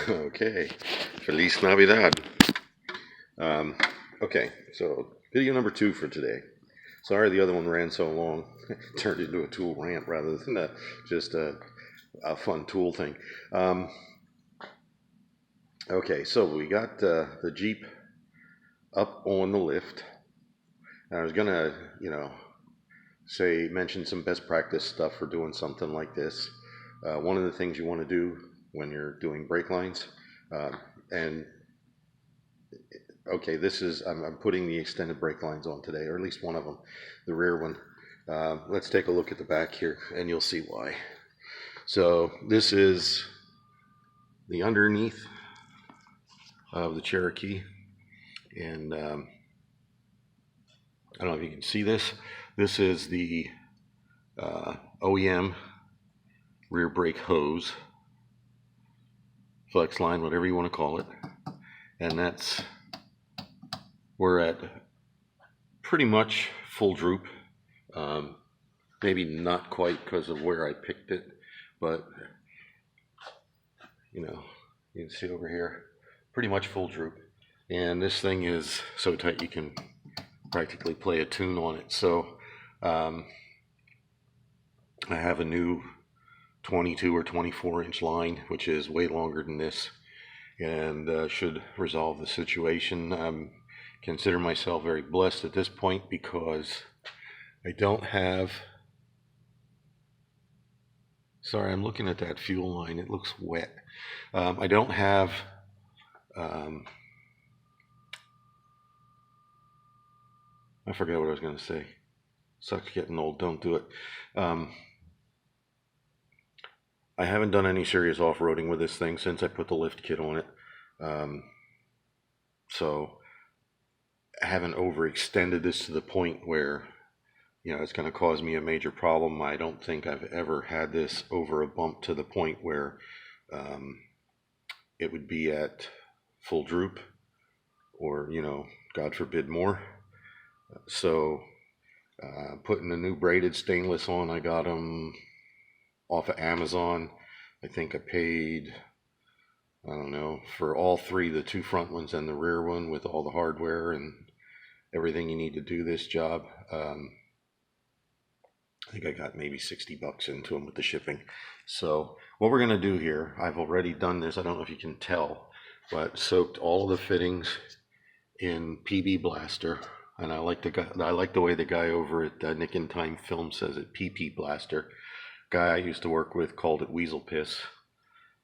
Okay, Feliz Navidad. Um, okay, so video number 2 for today. Sorry the other one ran so long. Turned into a tool rant rather than just a fun tool thing. Um, okay, so we got the Jeep up on the lift. I was gonna, mention some best practice stuff for doing something like this. One of the things you want to do when you're doing brake lines, uh, and okay, I'm putting the extended brake lines on today, or at least one of them, the rear one. Let's take a look at the back here, and you'll see why. So this is the underneath of the Cherokee, and I don't know if you can see this. This is the OEM rear brake hose, flex line, whatever you want to call it, and we're at pretty much full droop. Maybe not quite because of where I picked it, but you can see over here, pretty much full droop. And this thing is so tight you can practically play a tune on it. So I have a new 22 or 24 inch line, which is way longer than this, and should resolve the situation. Consider myself very blessed at this point because I don't have. Sorry, I'm looking at that fuel line. It looks wet. I don't have. I forgot what I was going to say. Sucks getting old. Don't do it. I haven't done any serious off-roading with this thing since I put the lift kit on it. So I haven't overextended this to the point where it's going to cause me a major problem. I don't think I've ever had this over a bump to the point where it would be at full droop or, God forbid more. So putting the new braided stainless on, I got them off of Amazon. I think I paid, I don't know, for all three, the two front ones and the rear one with all the hardware and everything you need to do this job. I think I got maybe $60 into them with the shipping. So what we're going to do here, I've already done this. I don't know if you can tell, but soaked all of the fittings in PB Blaster. And I like the way the guy over at Nick and Time Film says it, PP Blaster. Guy I used to work with called it Weasel Piss.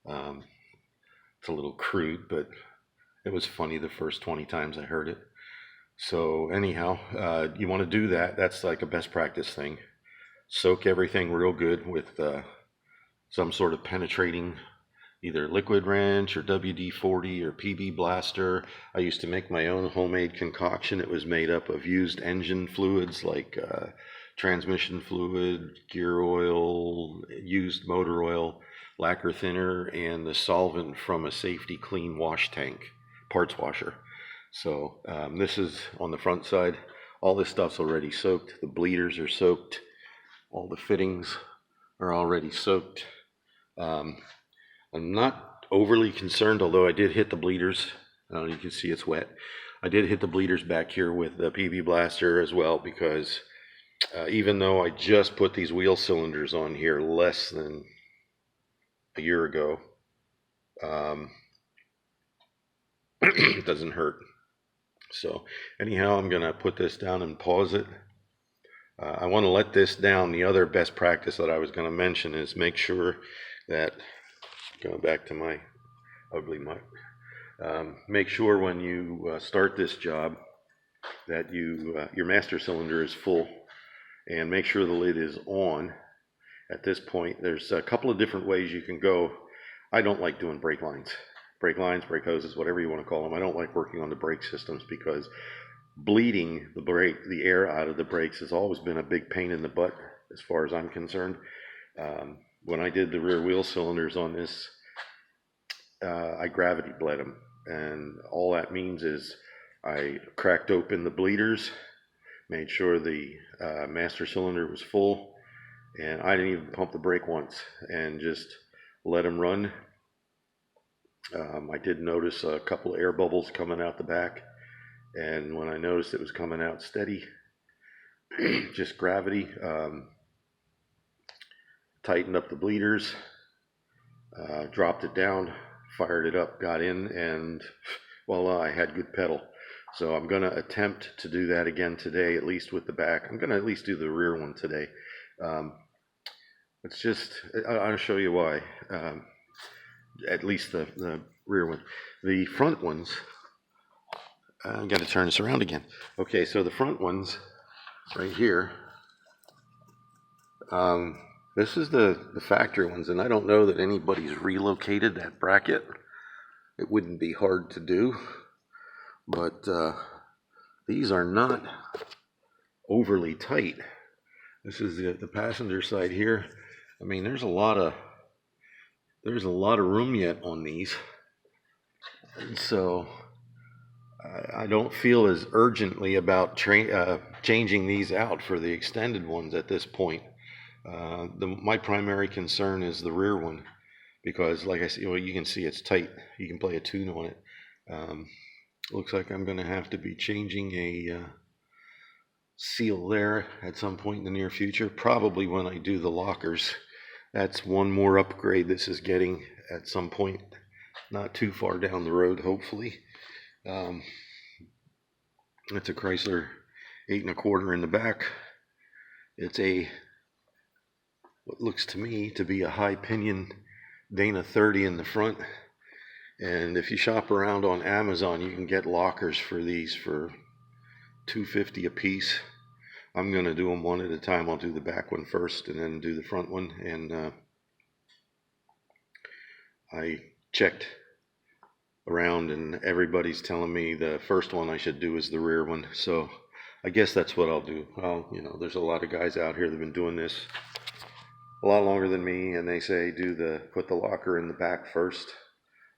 It's a little crude, but it was funny the first 20 times I heard it. So anyhow, you want to do that. That's like a best practice thing. Soak everything real good with some sort of penetrating, either liquid wrench or WD-40 or PB Blaster. I used to make my own homemade concoction. It was made up of used engine fluids like transmission fluid, gear oil, used motor oil, lacquer thinner, and the solvent from a Safety Clean wash tank, parts washer. So this is on the front side. All this stuff's already soaked. The bleeders are soaked. All the fittings are already soaked. I'm not overly concerned, although I did hit the bleeders. You can see it's wet. I did hit the bleeders back here with the PB Blaster as well because even though I just put these wheel cylinders on here less than a year ago, it doesn't hurt. So anyhow, I'm going to put this down and pause it. I want to let this down. The other best practice that I was going to mention is make sure that, going back to my ugly mic, make sure when you start this job that your master cylinder is full, and make sure the lid is on. At this point, there's a couple of different ways you can go. I don't like doing brake lines, brake hoses, whatever you want to call them. I don't like working on the brake systems because bleeding the air out of the brakes has always been a big pain in the butt as far as I'm concerned. When I did the rear wheel cylinders on this, I gravity bled them, and all that means is I cracked open the bleeders, made sure the master cylinder was full, and I didn't even pump the brake once and just let them run. I did notice a couple of air bubbles coming out the back, and when I noticed it was coming out steady, just gravity, tightened up the bleeders, dropped it down, fired it up, got in, and voila, I had good pedal. So I'm going to attempt to do that again today, at least with the back. I'm going to at least do the rear one today. Um, it's just, I'll show you why. At least the rear one. The front ones, I've got to turn this around again. Okay, so the front ones right here, this is the factory ones, and I don't know that anybody's relocated that bracket. It wouldn't be hard to do, but these are not overly tight. This is the passenger side here. I mean, there's a lot of room yet on these, and so I don't feel as urgently about changing these out for the extended ones at this point. My primary concern is the rear one, because like I said, you can see it's tight. You can play a tune on it. Looks like I'm going to have to be changing a seal there at some point in the near future, probably when I do the lockers. That's one more upgrade this is getting at some point, not too far down the road, hopefully. It's a Chrysler 8 1/4 in the back. It's what looks to me to be a high pinion Dana 30 in the front. And if you shop around on Amazon, you can get lockers for these for $250 a piece. I'm going to do them one at a time. I'll do the back one first and then do the front one. And I checked around, and everybody's telling me the first one I should do is the rear one. So I guess that's what I'll do. There's a lot of guys out here that have been doing this a lot longer than me, and they say put the locker in the back first.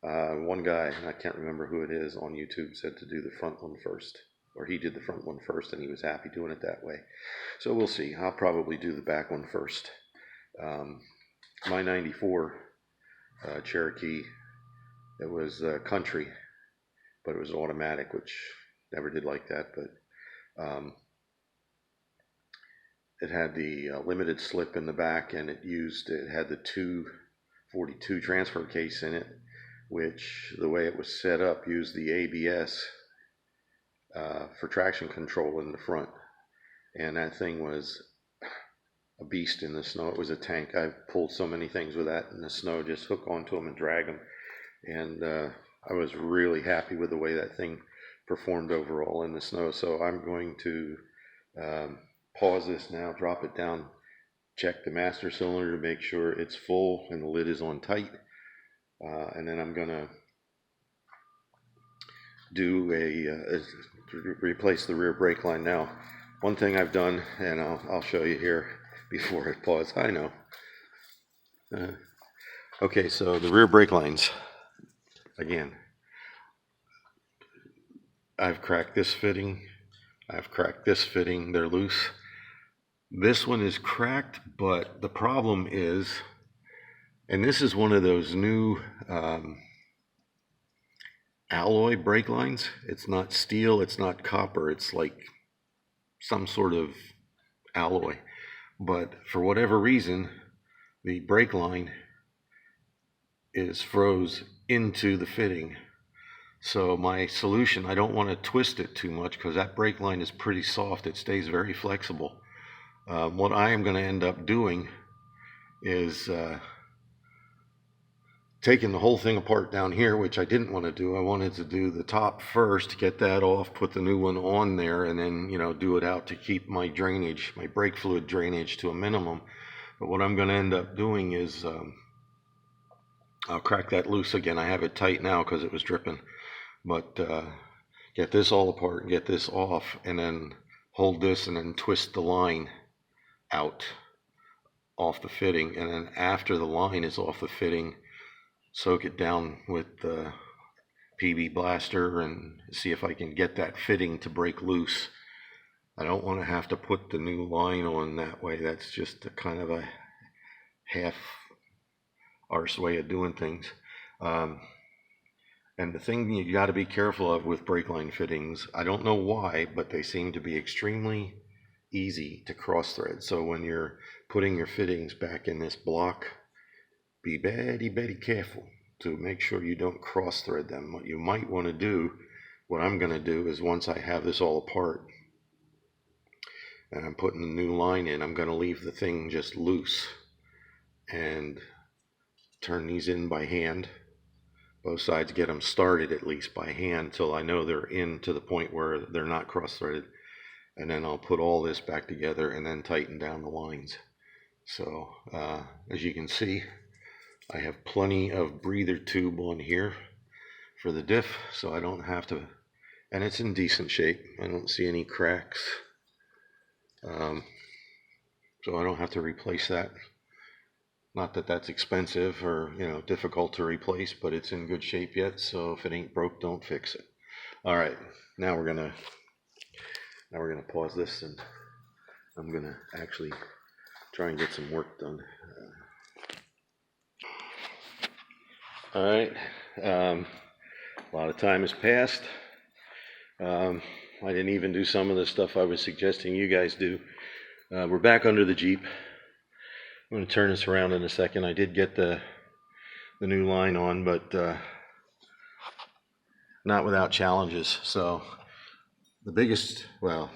One guy, I can't remember who it is, on YouTube said to do the front one first, or he did the front one first, and he was happy doing it that way. So we'll see. I'll probably do the back one first. My 94 Cherokee, it was country, but it was automatic, which never did like that. But it had the limited slip in the back, and it had the 242 transfer case in it, which, the way it was set up, used the ABS for traction control in the front. And that thing was a beast in the snow. It was a tank. I've pulled so many things with that in the snow, just hook onto them and drag them. And I was really happy with the way that thing performed overall in the snow. So I'm going to pause this now, drop it down, check the master cylinder to make sure it's full and the lid is on tight. And then I'm going to do replace the rear brake line. Now, one thing I've done, and I'll show you here before I pause. I know. Okay, so the rear brake lines, again, I've cracked this fitting. I've cracked this fitting. They're loose. This one is cracked, but the problem is, and this is one of those new alloy brake lines. It's not steel, it's not copper, it's like some sort of alloy. But for whatever reason, the brake line is froze into the fitting. So my solution, I don't want to twist it too much because that brake line is pretty soft. It stays very flexible. What I am going to end up doing is taking the whole thing apart down here, which I didn't want to do. I wanted to do the top first, get that off, put the new one on there, and then, do it out to keep my drainage, my brake fluid drainage, to a minimum. But what I'm going to end up doing is I'll crack that loose again. I have it tight now because it was dripping. But get this all apart and get this off, and then hold this and then twist the line out off the fitting. And then after the line is off the fitting, soak it down with the PB blaster and see if I can get that fitting to break loose. I don't want to have to put the new line on that way. That's just a kind of a half-arse way of doing things. And the thing you got to be careful of with brake line fittings, I don't know why, but they seem to be extremely easy to cross thread. So when you're putting your fittings back in this block, be very careful to make sure you don't cross thread them. What you might want to do, what I'm going to do is once I have this all apart and I'm putting the new line in, I'm going to leave the thing just loose and turn these in by hand. Both sides, get them started at least by hand till I know they're in to the point where they're not cross-threaded. And then I'll put all this back together and then tighten down the lines. So as you can see, I have plenty of breather tube on here for the diff, so I don't have to, and it's in decent shape. I don't see any cracks. So I don't have to replace that. Not that that's expensive or, difficult to replace, but it's in good shape yet. So if it ain't broke, don't fix it. All right, now we're gonna pause this, and I'm gonna actually try and get some work done. All right, a lot of time has passed. I didn't even do some of the stuff I was suggesting you guys do. We're back under the Jeep. I'm going to turn this around in a second. I did get the new line on, but not without challenges. So the biggest, one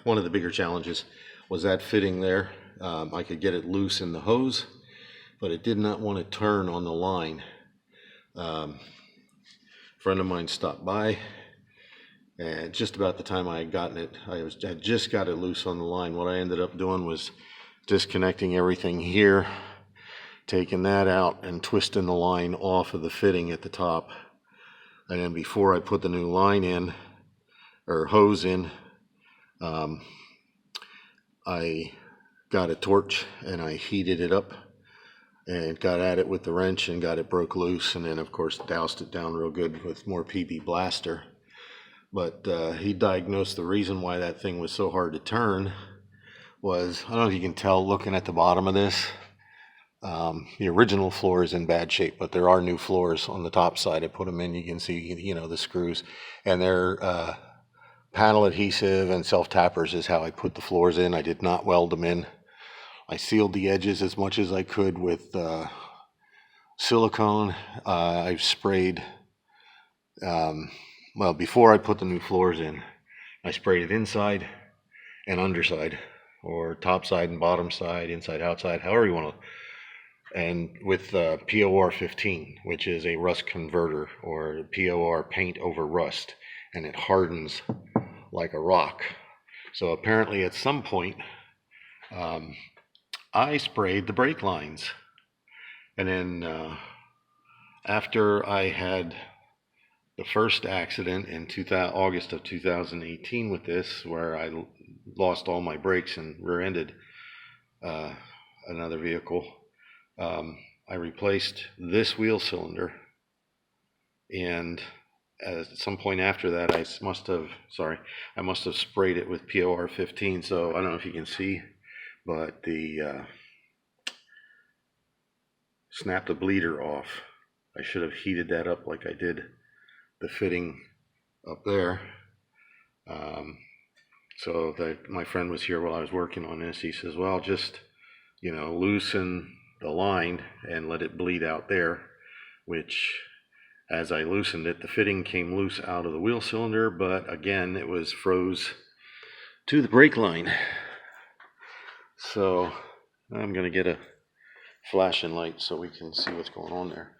of the bigger challenges was that fitting there. I could get it loose in the hose, but it did not want to turn on the line. A friend of mine stopped by, and just about the time I had gotten it, I just got it loose on the line. What I ended up doing was disconnecting everything here, taking that out and twisting the line off of the fitting at the top. And then before I put the new line in, or hose in, I got a torch and I heated it up and got at it with the wrench and got it broke loose, and then of course doused it down real good with more PB Blaster. But he diagnosed the reason why that thing was so hard to turn was, I don't know if you can tell looking at the bottom of this, the original floor is in bad shape, but there are new floors on the top side. I put them in, you can see, the screws, and they're panel adhesive and self-tappers is how I put the floors in. I did not weld them in. I sealed the edges as much as I could with silicone. I've sprayed, before I put the new floors in, I sprayed it inside and underside, or top side and bottom side, inside, outside, however you want to. And with POR 15, which is a rust converter, or POR, paint over rust, and it hardens like a rock. So apparently at some point, I sprayed the brake lines. And then after I had the first accident in August of 2018 with this, where I lost all my brakes and rear-ended another vehicle, I replaced this wheel cylinder, and at some point after that I must have sprayed it with POR 15. So I don't know if you can see, but the snapped the bleeder off. I should have heated that up like I did the fitting up there. So that my friend was here while I was working on this. He says, well, just loosen the line and let it bleed out there, which as I loosened it, the fitting came loose out of the wheel cylinder, but again it was froze to the brake line. So I'm going to get a flashing light so we can see what's going on there.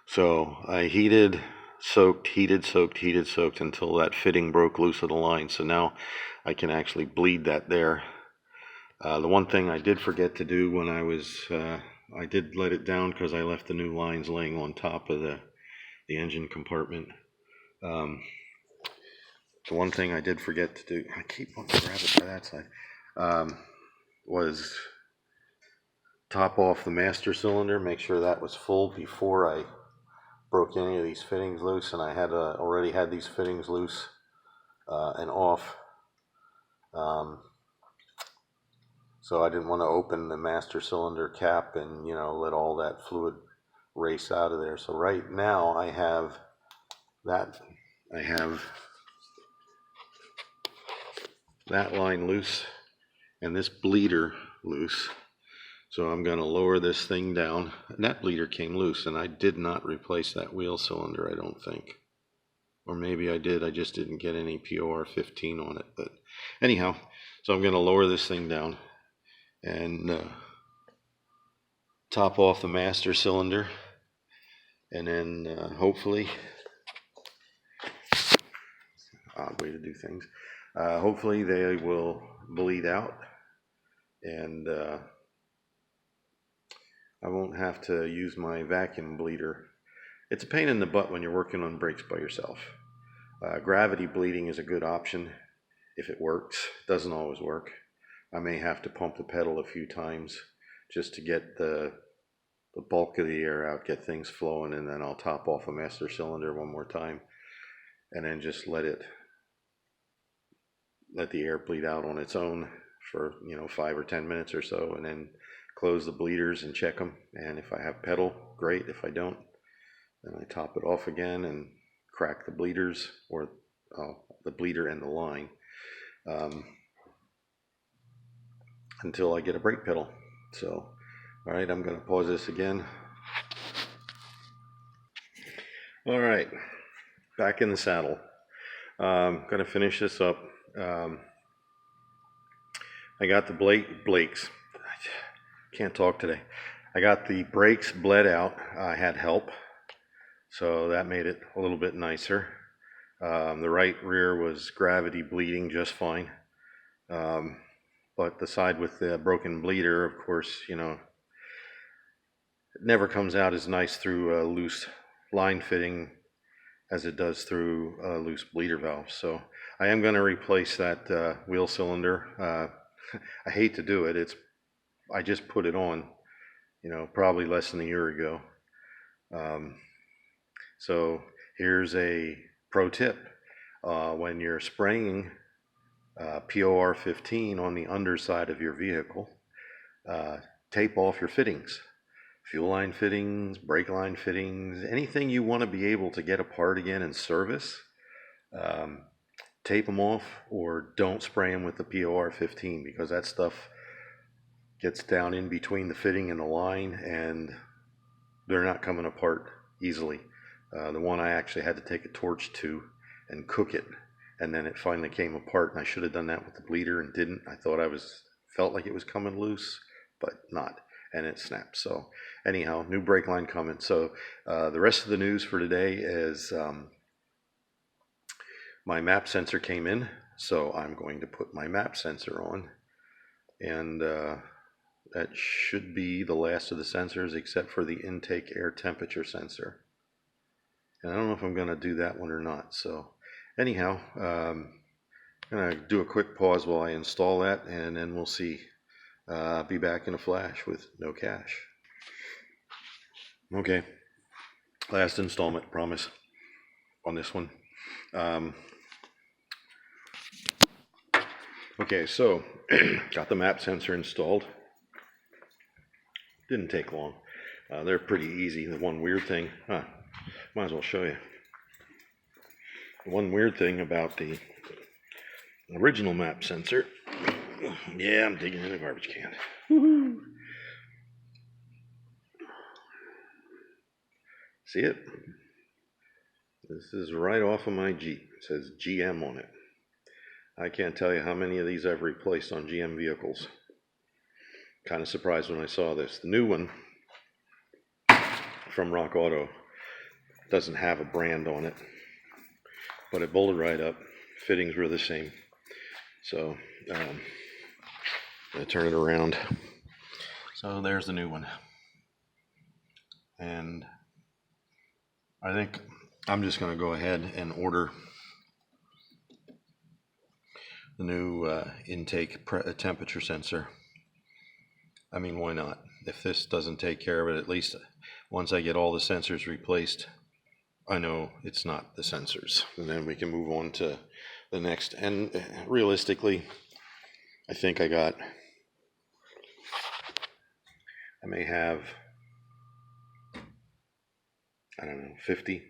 So I heated, soaked until that fitting broke loose of the line. So now I can actually bleed that there. The one thing I did forget to do when I did let it down because I left the new lines laying on top of the engine compartment. The one thing I did forget to do, I keep wanting to grab it by that side, was top off the master cylinder, make sure that was full before I broke any of these fittings loose, and I had already had these fittings loose and off. So I didn't want to open the master cylinder cap and let all that fluid race out of there. So right now I have that, I have that line loose and this bleeder loose. So I'm going to lower this thing down. And that bleeder came loose, and I did not replace that wheel cylinder, I don't think. Or maybe I did, I just didn't get any POR 15 on it. But anyhow, so I'm going to lower this thing down and top off the master cylinder. And then hopefully, odd way to do things, hopefully they will bleed out, and I won't have to use my vacuum bleeder. It's a pain in the butt when you're working on brakes by yourself. Gravity bleeding is a good option if it works. It doesn't always work. I may have to pump the pedal a few times just to get the bulk of the air out, get things flowing, and then I'll top off a master cylinder one more time and then just let the air bleed out on its own for 5 or 10 minutes or so, and then close the bleeders and check them. And if I have pedal, great. If I don't, then I top it off again and crack the bleeders, or the bleeder and the line, until I get a brake pedal. So, all right, I'm going to pause this again. All right, back in the saddle. Going to finish this up. I got the brakes. Can't talk today. I got the brakes bled out. I had help, so that made it a little bit nicer. The right rear was gravity bleeding just fine, but the side with the broken bleeder, of course, it never comes out as nice through a loose line fitting as it does through a loose bleeder valve. So I am going to replace that wheel cylinder. I hate to do it. I just put it on, probably less than a year ago. So here's a pro tip. When you're spraying POR 15 on the underside of your vehicle, tape off your fittings. Fuel line fittings, brake line fittings, anything you want to be able to get apart again and service, tape them off, or don't spray them with the POR 15, because that stuff gets down in between the fitting and the line, and they're not coming apart easily. The one I actually had to take a torch to and cook it, and then it finally came apart, and I should have done that with the bleeder and didn't. I thought felt like it was coming loose, but not, and it snapped. So anyhow, new brake line coming. So the rest of the news for today is my map sensor came in, so I'm going to put my map sensor on, and that should be the last of the sensors except for the intake air temperature sensor. And I don't know if I'm going to do that one or not. So anyhow, I'm going to do a quick pause while I install that, and then we'll see. Be back in a flash with no cash. Okay, last installment, promise, on this one. Okay, so got the map sensor installed. Didn't take long. They're pretty easy. The one weird thing, might as well show you. The one weird thing about the original map sensor, yeah, I'm digging in a garbage can. Woo-hoo. See it? This is right off of my Jeep. It says GM on it. I can't tell you how many of these I've replaced on GM vehicles. Kind of surprised when I saw this. The new one from Rock Auto doesn't have a brand on it, but it bolted right up. Fittings were the same. So I'm going to turn it around. So there's the new one. And I think I'm just going to go ahead and order the new intake temperature sensor. I mean, why not? If this doesn't take care of it, at least once I get all the sensors replaced, I know it's not the sensors. And then we can move on to the next. And realistically, I think I may have I don't know, 50,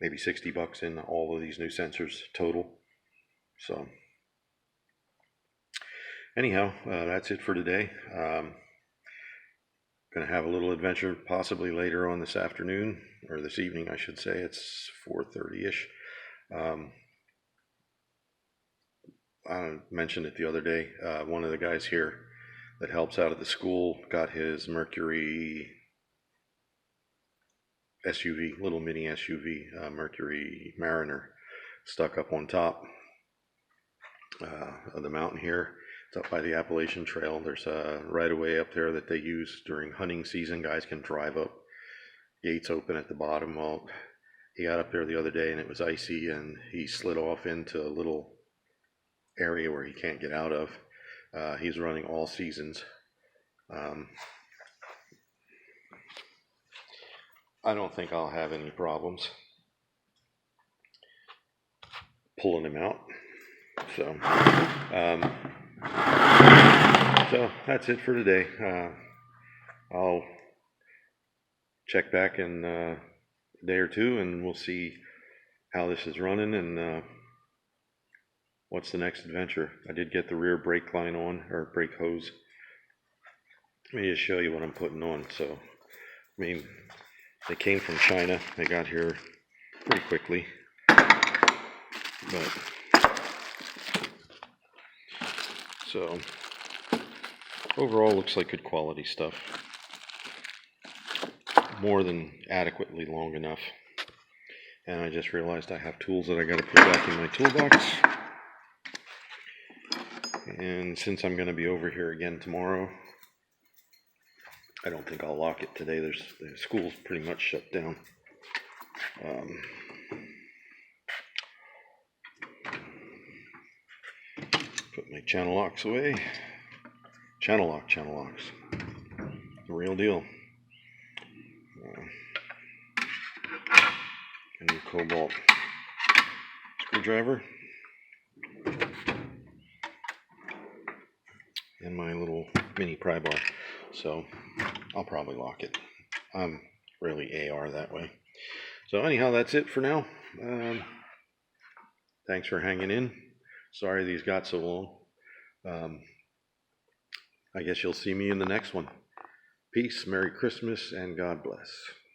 maybe $60 in all of these new sensors total. So anyhow, that's it for today. Gonna have a little adventure possibly later on this afternoon, or this evening, I should say. It's 4:30-ish. Um, I mentioned it the other day. One of the guys here that helps out at the school got his Mercury SUV, little mini SUV, Mercury Mariner, stuck up on top of the mountain here. It's up by the Appalachian Trail. There's a right of way up there that they use during hunting season. Guys can drive up, gates open at the bottom. Well, he got up there the other day and it was icy, and he slid off into a little area where he can't get out of. He's running all seasons. I don't think I'll have any problems pulling him out. So, so that's it for today. I'll check back in a day or two, and we'll see how this is running and what's the next adventure. I did get the rear brake line on, or brake hose. Let me just show you what I'm putting on. So, I mean, they came from China. They got here pretty quickly, but so overall looks like good quality stuff. More than adequately long enough. And I just realized I have tools that I got to put back in my toolbox. And since I'm going to be over here again tomorrow, I don't think I'll lock it today. The school's pretty much shut down. Put my channel locks away. Channel locks. The real deal. A new cobalt screwdriver. And my little mini pry bar. So I'll probably lock it. I'm really AR that way. So anyhow, that's it for now. Thanks for hanging in. Sorry these got so long. I guess you'll see me in the next one. Peace, Merry Christmas, and God bless.